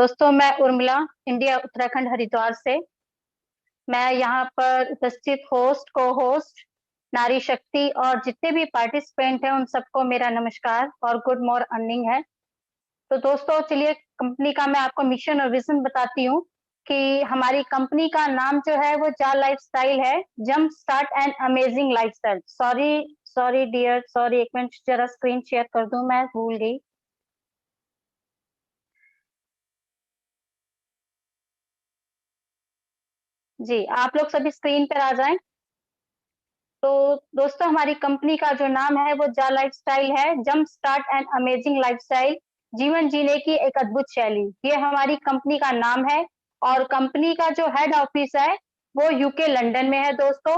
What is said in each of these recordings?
दोस्तों, मैं उर्मिला इंडिया उत्तराखंड हरिद्वार से। मैं यहाँ पर उपस्थित होस्ट को होस्ट नारी शक्ति और जितने भी पार्टिसिपेंट हैं उन सबको मेरा नमस्कार और गुड मॉर्निंग है। तो दोस्तों चलिए कंपनी का मैं आपको मिशन और विजन बताती हूँ कि हमारी कंपनी का नाम जो है वो जा लाइफस्टाइल है, jump start and amazing lifestyle. Sorry sorry dear, sorry, एक मिनट जरा स्क्रीन शेयर कर दूं, मैं भूल गई। जी, आप लोग सभी स्क्रीन पर आ जाएं। तो दोस्तों हमारी कंपनी का जो नाम है वो जा लाइफस्टाइल है, jump start and amazing lifestyle, जीवन जीने की एक अद्भुत शैली। ये हमारी कंपनी का नाम है और कंपनी का जो हेड ऑफिस है वो यूके लंदन में है दोस्तों।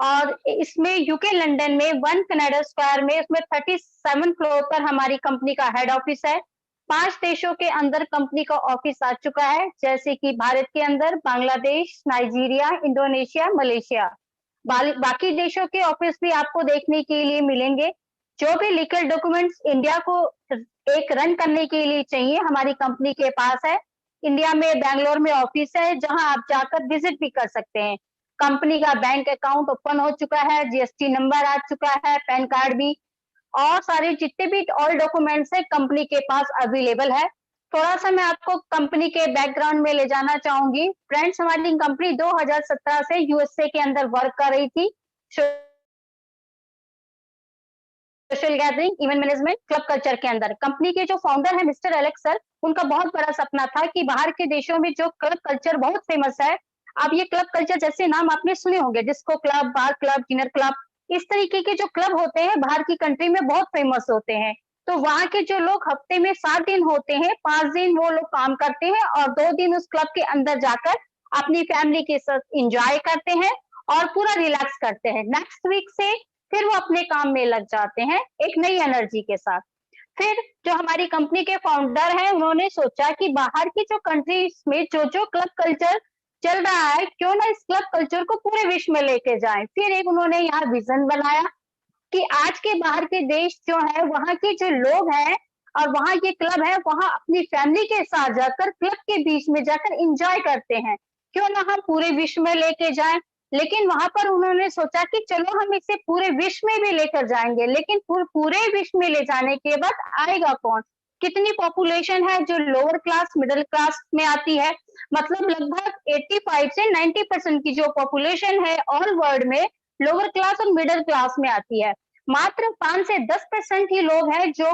और इसमें यूके लंदन में 1 कनाडा स्क्वायर में इसमें 37 फ्लोर पर हमारी कंपनी का हेड ऑफिस है। 5 देशों के अंदर कंपनी का ऑफिस आ चुका है, जैसे कि भारत के अंदर बांग्लादेश, नाइजीरिया, इंडोनेशिया, मलेशिया। बाकी देशों के ऑफिस भी आपको देखने के लिए मिलेंगे। जो भी लीगल डॉक्यूमेंट्स इंडिया को एक रन करने के लिए चाहिए हमारी कंपनी के पास है। इंडिया में बेंगलोर में ऑफिस है जहां आप जाकर विजिट भी कर सकते हैं। कंपनी का बैंक अकाउंट ओपन हो चुका है, जीएसटी नंबर आ चुका है, पैन कार्ड भी, और सारे जितने भी ऑल डॉक्यूमेंट्स है कंपनी के पास अवेलेबल है। थोड़ा सा मैं आपको कंपनी के बैकग्राउंड में ले जाना चाहूंगी। फ्रेंड्स, हमारी कंपनी 2017 से यूएसए के अंदर वर्क कर रही थी। Social gathering, event management, club culture के अंदर कंपनी के जो फाउंडर है मिस्टर एलेक्स सर, उनका बहुत बड़ा सपना था कि बाहर के देशों में जो क्लब कल्चर बहुत फेमस है, अब ये क्लब कल्चर जैसे नाम आपने सुने होंगे, डिस्को क्लब, बार क्लब, डिनर क्लब, इस तरीके के जो क्लब होते हैं बाहर की कंट्री में बहुत फेमस होते हैं। तो वहाँ के जो लोग हफ्ते में 7 दिन होते हैं, 5 दिन वो लोग काम करते हैं और 2 दिन उस क्लब के अंदर जाकर अपनी फैमिली के साथ इंजॉय करते हैं और पूरा रिलैक्स करते हैं। नेक्स्ट वीक से फिर वो अपने काम में लग जाते हैं एक नई एनर्जी के साथ। फिर जो हमारी कंपनी के फाउंडर हैं उन्होंने सोचा कि बाहर की जो कंट्रीज में जो जो क्लब कल्चर चल रहा है, क्यों ना इस क्लब कल्चर को पूरे विश्व में लेके जाएं। फिर एक उन्होंने यहाँ विजन बनाया कि आज के बाहर के देश जो है वहाँ के जो लोग हैं और वहाँ के क्लब है, वहाँ अपनी फैमिली के साथ जाकर क्लब के बीच में जाकर इंजॉय करते हैं, क्यों ना हम पूरे विश्व में लेके जाएं। लेकिन वहां पर उन्होंने सोचा कि चलो हम इसे पूरे विश्व में भी लेकर जाएंगे, लेकिन पूरे विश्व में ले जाने के बाद आएगा कौन? कितनी पॉपुलेशन है जो लोअर क्लास मिडिल क्लास में आती है? मतलब लगभग 85 से 90% की जो पॉपुलेशन है ऑल वर्ल्ड में लोअर क्लास और मिडिल क्लास में आती है। मात्र 5 से 10% ही लोग हैं जो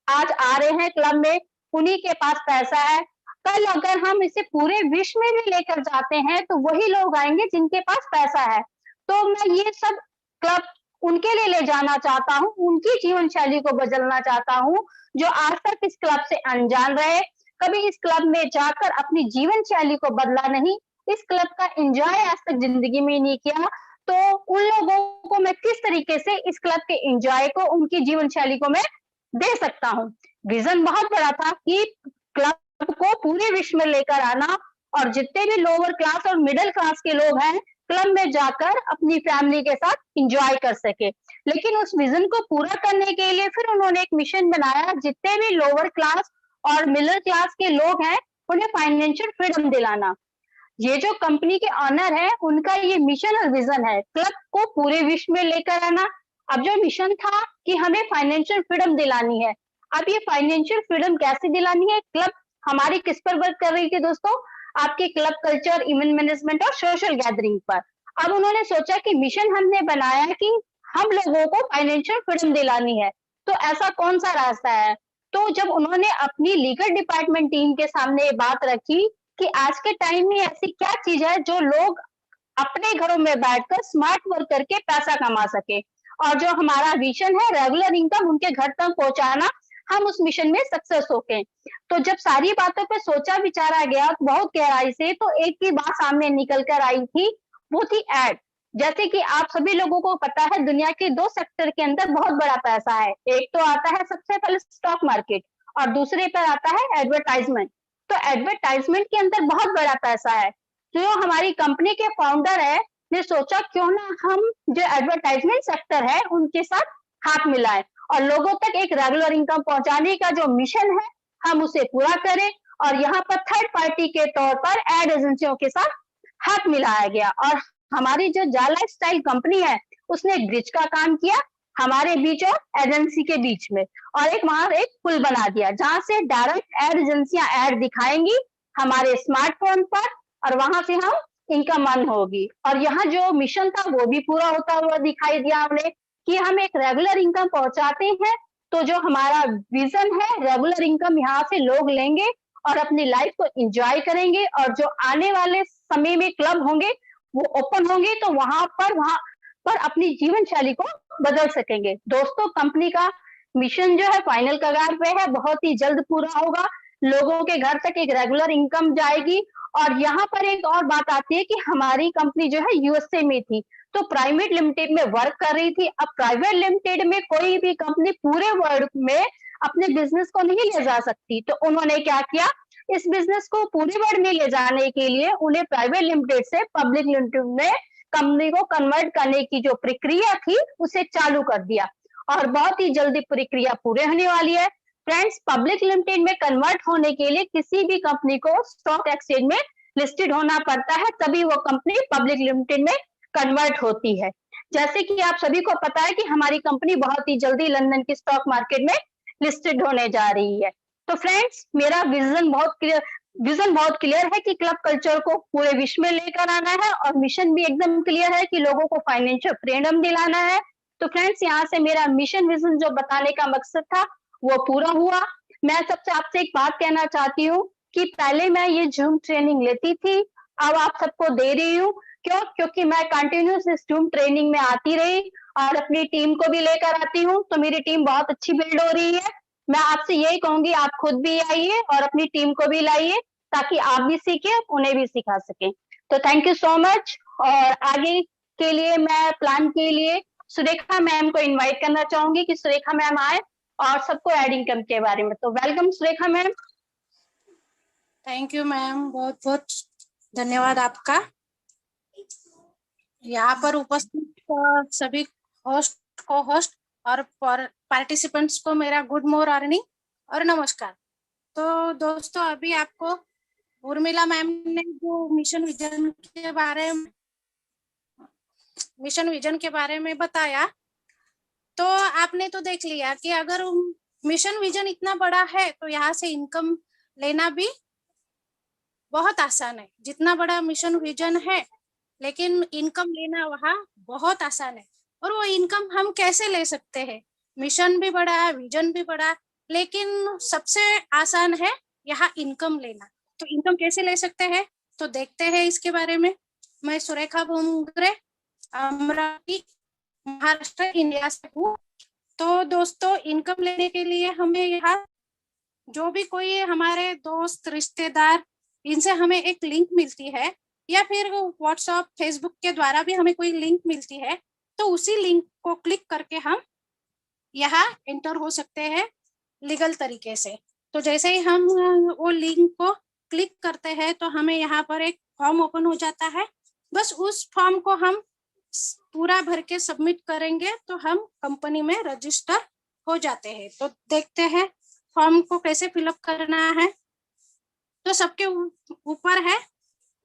आज आ रहे हैं क्लब में, उन्हीं के पास पैसा है। कल अगर हम इसे पूरे विश्व में भी लेकर जाते हैं तो वही लोग आएंगे जिनके पास पैसा है। तो मैं ये सब क्लब उनके लिए ले जाना चाहता हूँ, उनकी जीवन शैली को बदलना चाहता हूँ जो आज तक इस क्लब से अनजान रहे, कभी इस क्लब में जाकर अपनी जीवन शैली को बदला नहीं, इस क्लब का एंजॉय आज तक जिंदगी में नहीं किया। तो उन लोगों को मैं किस तरीके से इस क्लब के एंजॉय को, उनकी जीवन शैली को मैं दे सकता हूँ। विजन बहुत बड़ा था कि क्लब को पूरे विश्व में लेकर आना और जितने भी लोअर क्लास और मिडिल क्लास के लोग हैं क्लब में जाकर अपनी फैमिली के साथ एंजॉय कर सके। लेकिन उस विजन को पूरा करने के लिए फिर उन्होंने एक मिशन बनाया, जितने भी लोअर क्लास और मिडिल क्लास के लोग हैं उन्हें फाइनेंशियल फ्रीडम दिलाना। ये जो कंपनी के ऑनर है उनका ये मिशन और विजन है, क्लब को पूरे विश्व में लेकर आना। अब जो मिशन था कि हमें फाइनेंशियल फ्रीडम दिलानी है, अब ये फाइनेंशियल फ्रीडम कैसे दिलानी है? क्लब हमारी किस पर वर्क कर रही थी दोस्तों? आपके क्लब कल्चर, इवेंट मैनेजमेंट और सोशल गैदरिंग पर। अब उन्होंने सोचा कि मिशन हमने बनाया कि हम लोगों को फाइनेंशियल फ्रीडम दिलानी है, तो ऐसा कौन सा रास्ता है? तो जब उन्होंने अपनी लीगल डिपार्टमेंट टीम के सामने ये बात रखी कि आज के टाइम में ऐसी क्या चीज है जो लोग अपने घरों में बैठकर स्मार्ट वर्क करके पैसा कमा सके, और जो हमारा विजन है रेगुलर इनकम उनके घर तक पहुंचाना, हम उस मिशन में सक्सेस होके। तो जब सारी बातों पे सोचा विचारा गया बहुत गहराई से, तो एक ही बात सामने निकल कर आई थी, वो थी एड। जैसे कि आप सभी लोगों को पता है दुनिया के 2 सेक्टर के अंदर बहुत बड़ा पैसा है। एक तो आता है सबसे पहले स्टॉक मार्केट और दूसरे पर आता है एडवर्टाइजमेंट। तो एडवर्टाइजमेंट के अंदर बहुत बड़ा पैसा है। जो हमारी कंपनी के फाउंडर है ने सोचा क्यों ना हम जो एडवर्टाइजमेंट सेक्टर है उनके साथ हाथ मिलाएं और लोगों तक एक रेगुलर इनकम पहुंचाने का जो मिशन है हम उसे पूरा करें। और यहाँ पर थर्ड पार्टी के तौर पर एड एजेंसियों के साथ हाथ मिलाया गया और हमारी जो जाला स्टाइल कंपनी है उसने एक ब्रिज का काम किया हमारे बीच और एजेंसी के बीच में, और एक वहां एक पुल बना दिया जहां से डायरेक्ट एड एजेंसियां एड दिखाएंगी हमारे स्मार्टफोन पर, और वहां से हम इनकम अर्न होगी। और यहाँ जो मिशन था वो भी पूरा होता हुआ दिखाई दिया हमें कि हम एक रेगुलर इनकम पहुंचाते हैं। तो जो हमारा विजन है रेगुलर इनकम यहाँ से लोग लेंगे और अपनी लाइफ को एंजॉय करेंगे, और जो आने वाले समय में क्लब होंगे वो ओपन होंगे तो वहां पर अपनी जीवन शैली को बदल सकेंगे। दोस्तों, कंपनी का मिशन जो है फाइनल कगार पे है, बहुत ही जल्द पूरा होगा, लोगों के घर तक एक रेगुलर इनकम जाएगी। और यहाँ पर एक और बात आती है कि हमारी कंपनी जो है यूएसए में थी, तो प्राइवेट लिमिटेड में वर्क कर रही थी। अब प्राइवेट लिमिटेड में कोई भी कंपनी पूरे वर्ल्ड में अपने बिजनेस को नहीं ले जा सकती, तो उन्होंने क्या किया, इस बिजनेस को पूरे वर्ल्ड में ले जाने के लिए उन्हें प्राइवेट लिमिटेड से पब्लिक लिमिटेड में कंपनी को कन्वर्ट करने की जो प्रक्रिया थी उसे चालू कर दिया, और बहुत ही जल्दी प्रक्रिया पूरे होने वाली है। फ्रेंड्स, पब्लिक लिमिटेड में कन्वर्ट होने के लिए किसी भी कंपनी को स्टॉक एक्सचेंज में लिस्टेड होना पड़ता है, तभी वो कंपनी पब्लिक लिमिटेड में कन्वर्ट होती है। जैसे कि आप सभी को पता है कि हमारी कंपनी बहुत ही जल्दी लंदन की स्टॉक मार्केट में लिस्टेड होने जा रही है। तो फ्रेंड्स, मेरा विजन बहुत क्लियर है कि क्लब कल्चर को पूरे विश्व में लेकर आना है, और मिशन भी एकदम क्लियर है कि लोगों को फाइनेंशियल फ्रीडम दिलाना है। तो फ्रेंड्स, यहाँ से मेरा मिशन विजन जो बताने का मकसद था वो पूरा हुआ। मैं सबसे आपसे एक बात कहना चाहती हूँ कि पहले मैं ये जूम ट्रेनिंग लेती थी, अब आप सबको दे रही हूँ। क्यों? क्योंकि मैं कंटिन्यूस इस जूम ट्रेनिंग में आती रही और अपनी टीम को भी लेकर आती हूँ, तो मेरी टीम बहुत अच्छी बिल्ड हो रही है। मैं आपसे यही कहूंगी, आप खुद भी आइए और अपनी टीम को भी लाइए ताकि आप भी सीखे, उन्हें भी सिखा सकें। तो थैंक यू सो मच। और आगे के लिए मैं प्लान के लिए सुरेखा मैम को इनवाइट करना चाहूंगी कि सुरेखा मैम आए और सबको एड इनकम के बारे में। तो welcome Surekha ma'am. Thank you ma'am, बहुत बहुत धन्यवाद आपका। यहाँ पर उपस्थित सभी होस्ट, को होस्ट और पार्टिसिपेंट्स को मेरा गुड मॉर्निंग और नमस्कार। तो दोस्तों, अभी आपको उर्मिला मैम ने जो मिशन विजन के बारे में बताया, तो आपने तो देख लिया कि अगर मिशन विजन इतना बड़ा है तो यहाँ से इनकम लेना भी बहुत आसान है। जितना बड़ा मिशन विजन है, लेकिन इनकम लेना वहाँ बहुत आसान है। और वो इनकम हम कैसे ले सकते हैं? मिशन भी बड़ा है, विजन भी बड़ा, लेकिन सबसे आसान है यहाँ इनकम लेना। तो इनकम कैसे ले सकते हैं, तो देखते हैं इसके बारे में। मैं सुरेखा भोंगरे, अमरावती, महाराष्ट्र, इंडिया से हूँ। तो दोस्तों, इनकम लेने के लिए हमें यहाँ जो भी कोई हमारे दोस्त रिश्तेदार, इनसे हमें एक लिंक मिलती है, या फिर व्हाट्सएप फेसबुक के द्वारा भी हमें कोई लिंक मिलती है, तो उसी लिंक को क्लिक करके हम यहाँ एंटर हो सकते हैं लीगल तरीके से। तो जैसे ही हम वो लिंक को क्लिक करते हैं तो हमें यहाँ पर एक फॉर्म ओपन हो जाता है। बस उस फॉर्म को हम पूरा भर के सबमिट करेंगे तो हम कंपनी में रजिस्टर हो जाते हैं। तो देखते हैं फॉर्म को कैसे फिलअप करना है। तो सबके ऊपर है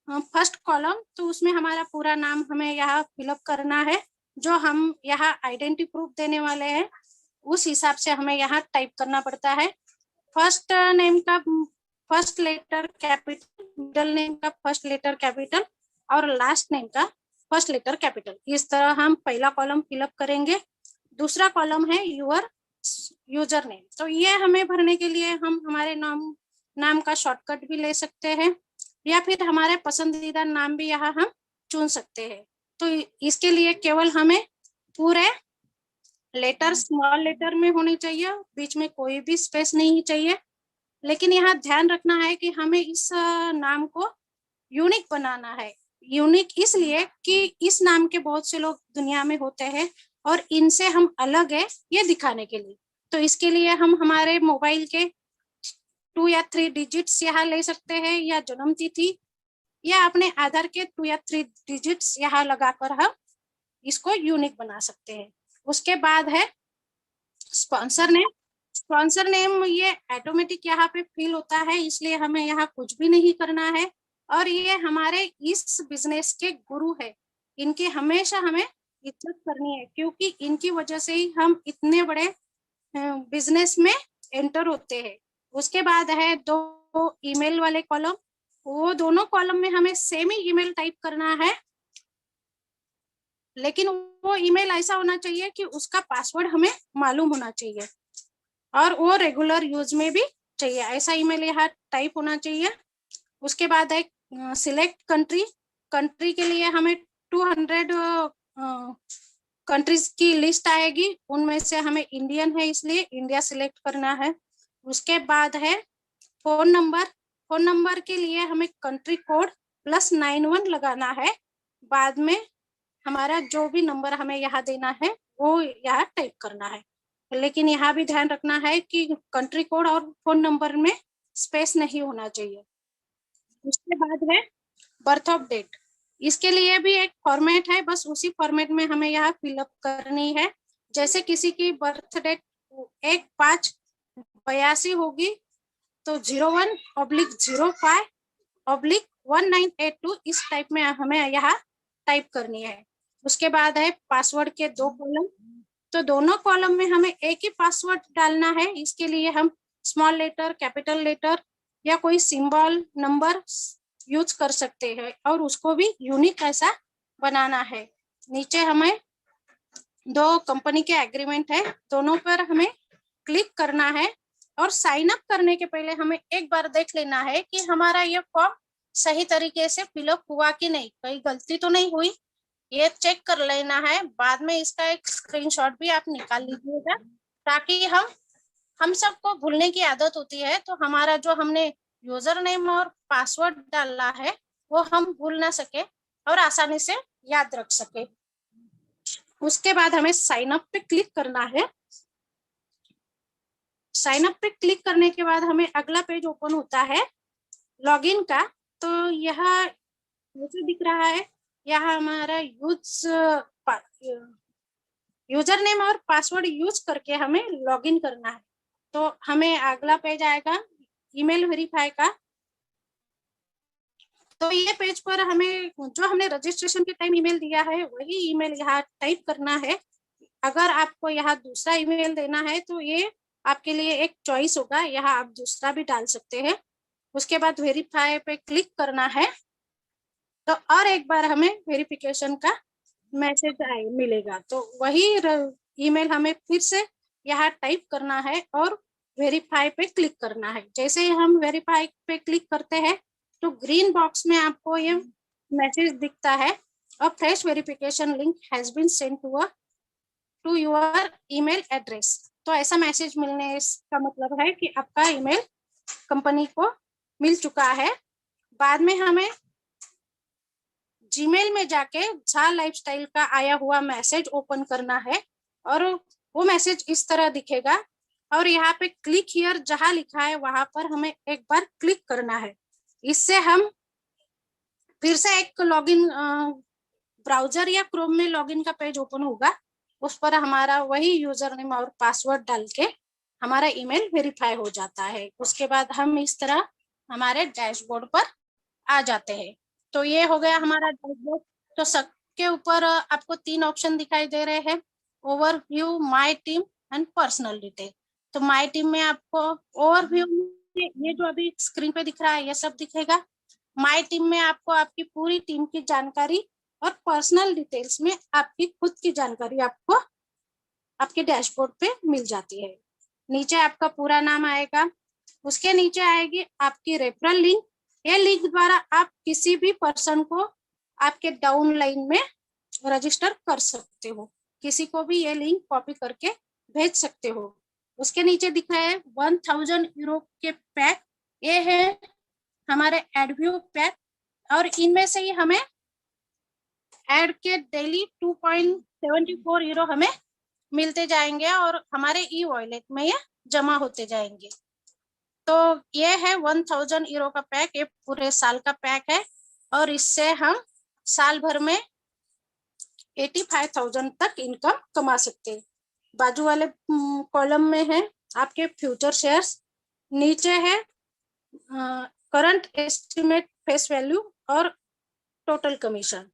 फर्स्ट कॉलम, तो उसमें हमारा पूरा नाम हमें यहाँ फिलअप करना है। जो हम यहाँ आइडेंटिटी प्रूफ देने वाले हैं उस हिसाब से हमें यहाँ टाइप करना पड़ता है। फर्स्ट नेम का first letter capital, middle name का फर्स्ट लेटर कैपिटल और लास्ट नेम का फर्स्ट लेटर कैपिटल। इस तरह हम पहला कॉलम फिलअप करेंगे। दूसरा कॉलम है यूर यूजर नेम। तो ये हमें भरने के लिए हम हमारे नाम का शॉर्टकट भी ले सकते हैं, या फिर हमारे पसंदीदा नाम भी यहाँ हम चुन सकते हैं। तो इसके लिए केवल हमें पूरे लेटर स्मॉल लेटर में होने चाहिए, बीच में कोई भी स्पेस नहीं चाहिए। लेकिन यहाँ ध्यान रखना है कि हमें इस नाम को यूनिक बनाना है। यूनिक इसलिए कि इस नाम के बहुत से लोग दुनिया में होते हैं और इनसे हम अलग है ये दिखाने के लिए। तो इसके लिए हम हमारे मोबाइल के 2 या 3 डिजिट्स यहाँ ले सकते हैं, या जन्म तिथि, या अपने आधार के 2 या 3 डिजिट्स यहाँ लगाकर हम इसको यूनिक बना सकते हैं। उसके बाद है स्पॉन्सर नेम। स्पॉन्सर नेम ये ऑटोमेटिक यहाँ पे फिल होता है, इसलिए हमें यहाँ कुछ भी नहीं करना है। और ये हमारे इस बिजनेस के गुरु है, इनकी हमेशा हमें इज्जत करनी है, क्योंकि इनकी वजह से ही हम इतने बड़े बिजनेस में एंटर होते हैं। उसके बाद है 2 ईमेल वाले कॉलम, वो दोनों कॉलम में हमें सेम ही ईमेल टाइप करना है, लेकिन वो ईमेल ऐसा होना चाहिए कि उसका पासवर्ड हमें मालूम होना चाहिए और वो रेगुलर यूज में भी चाहिए, ऐसा ईमेल यहाँ टाइप होना चाहिए। उसके बाद है सिलेक्ट कंट्री, कंट्री के लिए हमें 200 कंट्रीज की लिस्ट आएगी, उनमें से हमें इंडियन है इसलिए इंडिया सिलेक्ट करना है। उसके बाद है फोन नंबर, फोन नंबर के लिए हमें कंट्री कोड +91 लगाना है, बाद में हमारा जो भी नंबर हमें यहाँ देना है वो यहाँ टाइप करना है, लेकिन यहाँ भी ध्यान रखना है कि कंट्री कोड और फोन नंबर में स्पेस नहीं होना चाहिए। उसके बाद है बर्थ ऑफ डेट, इसके लिए भी एक फॉर्मेट है, बस उसी फॉर्मेट में हमें यहाँ फिलअप करनी है। जैसे किसी की बर्थ डेट 1/5/82 होगी तो 01/05/1982 इस टाइप में हमें यहाँ टाइप करनी है। उसके बाद है पासवर्ड के 2 कॉलम, तो दोनों कॉलम में हमें एक ही पासवर्ड डालना है, इसके लिए हम स्मॉल लेटर, कैपिटल लेटर या कोई सिंबल, नंबर यूज कर सकते हैं और उसको भी यूनिक ऐसा बनाना है। नीचे हमें 2 कंपनी के एग्रीमेंट है, दोनों पर हमें क्लिक करना है और साइन अप करने के पहले हमें एक बार देख लेना है कि हमारा ये फॉर्म सही तरीके से फिलअप हुआ कि नहीं, कहीं गलती तो नहीं हुई, ये चेक कर लेना है। बाद में इसका एक स्क्रीनशॉट भी आप निकाल लीजिएगा, ताकि हम सबको भूलने की आदत होती है, तो हमारा जो हमने यूजर नेम और पासवर्ड डाला है वो हम भूल ना सके और आसानी से याद रख सके। उसके बाद हमें साइन अप पे क्लिक करना है। साइन अप पे क्लिक करने के बाद हमें अगला पेज ओपन होता है लॉगिन का, तो यहाँ मुझे दिख रहा है यहाँ हमारा यूजर नेम और पासवर्ड यूज करके हमें लॉगिन करना है। तो हमें अगला पेज आएगा ईमेल वेरीफाई का, तो ये पेज पर हमें जो हमने रजिस्ट्रेशन के टाइम ईमेल दिया है वही ईमेल यहाँ टाइप करना है। अगर आपको यहाँ दूसरा ईमेल देना है तो ये आपके लिए एक चॉइस होगा, यहाँ आप दूसरा भी डाल सकते हैं। उसके बाद वेरीफाई पे क्लिक करना है, तो और एक बार हमें वेरिफिकेशन का मैसेज मिलेगा, तो वही ईमेल हमें फिर से यहाँ टाइप करना है और वेरीफाई पे क्लिक करना है। जैसे ही हम वेरीफाई पे क्लिक करते हैं तो ग्रीन बॉक्स में आपको ये मैसेज दिखता है, a fresh verification link has been sent to your email address. तो ऐसा मैसेज मिलने का मतलब है कि आपका ईमेल कंपनी को मिल चुका है। बाद में हमें जीमेल में जाके झा लाइफस्टाइल का आया हुआ मैसेज ओपन करना है और वो मैसेज इस तरह दिखेगा, और यहाँ पे क्लिक हियर जहां लिखा है वहां पर हमें एक बार क्लिक करना है। इससे हम फिर से एक लॉगिन ब्राउजर या क्रोम में लॉगिन का पेज ओपन होगा, उस पर हमारा वही यूजर नेम और पासवर्ड डाल के हमारा ईमेल वेरीफाई हो जाता है। उसके बाद हम इस तरह हमारे डैशबोर्ड पर आ जाते हैं। तो ये हो गया हमारा डैशबोर्ड। तो सबके ऊपर आपको 3 ऑप्शन दिखाई दे रहे हैं, overview, my team and personal detail. तो माय टीम में आपको ओवरव्यू में ये जो अभी स्क्रीन पे दिख रहा है ये सब दिखेगा। माय टीम में आपको आपकी पूरी टीम की जानकारी और पर्सनल डिटेल्स में आपकी खुद की जानकारी आपको आपके डैशबोर्ड पे मिल जाती है। नीचे आपका पूरा नाम आएगा, उसके नीचे आएगी आपकी रेफरल लिंक। ये लिंक द्वारा आप किसी भी पर्सन को आपके डाउनलाइन में रजिस्टर कर सकते हो, किसी को भी ये लिंक कॉपी करके भेज सकते हो। उसके नीचे दिखा है 1000 यूरो के पैक, ये है हमारे एडव्यू पैक, और इनमें से ही हमें एड के डेली 2.74 यूरो हमें मिलते जाएंगे और हमारे ई वॉलेट में ये जमा होते जाएंगे। तो ये है 1000 यूरो का पैक, ये पूरे साल का पैक है और इससे हम साल भर में 85,000 तक इनकम कमा सकते हैं। बाजू वाले कॉलम में है आपके फ्यूचर शेयर्स, नीचे है करंट एस्टिमेट फेस वैल्यू और टोटल कमीशन।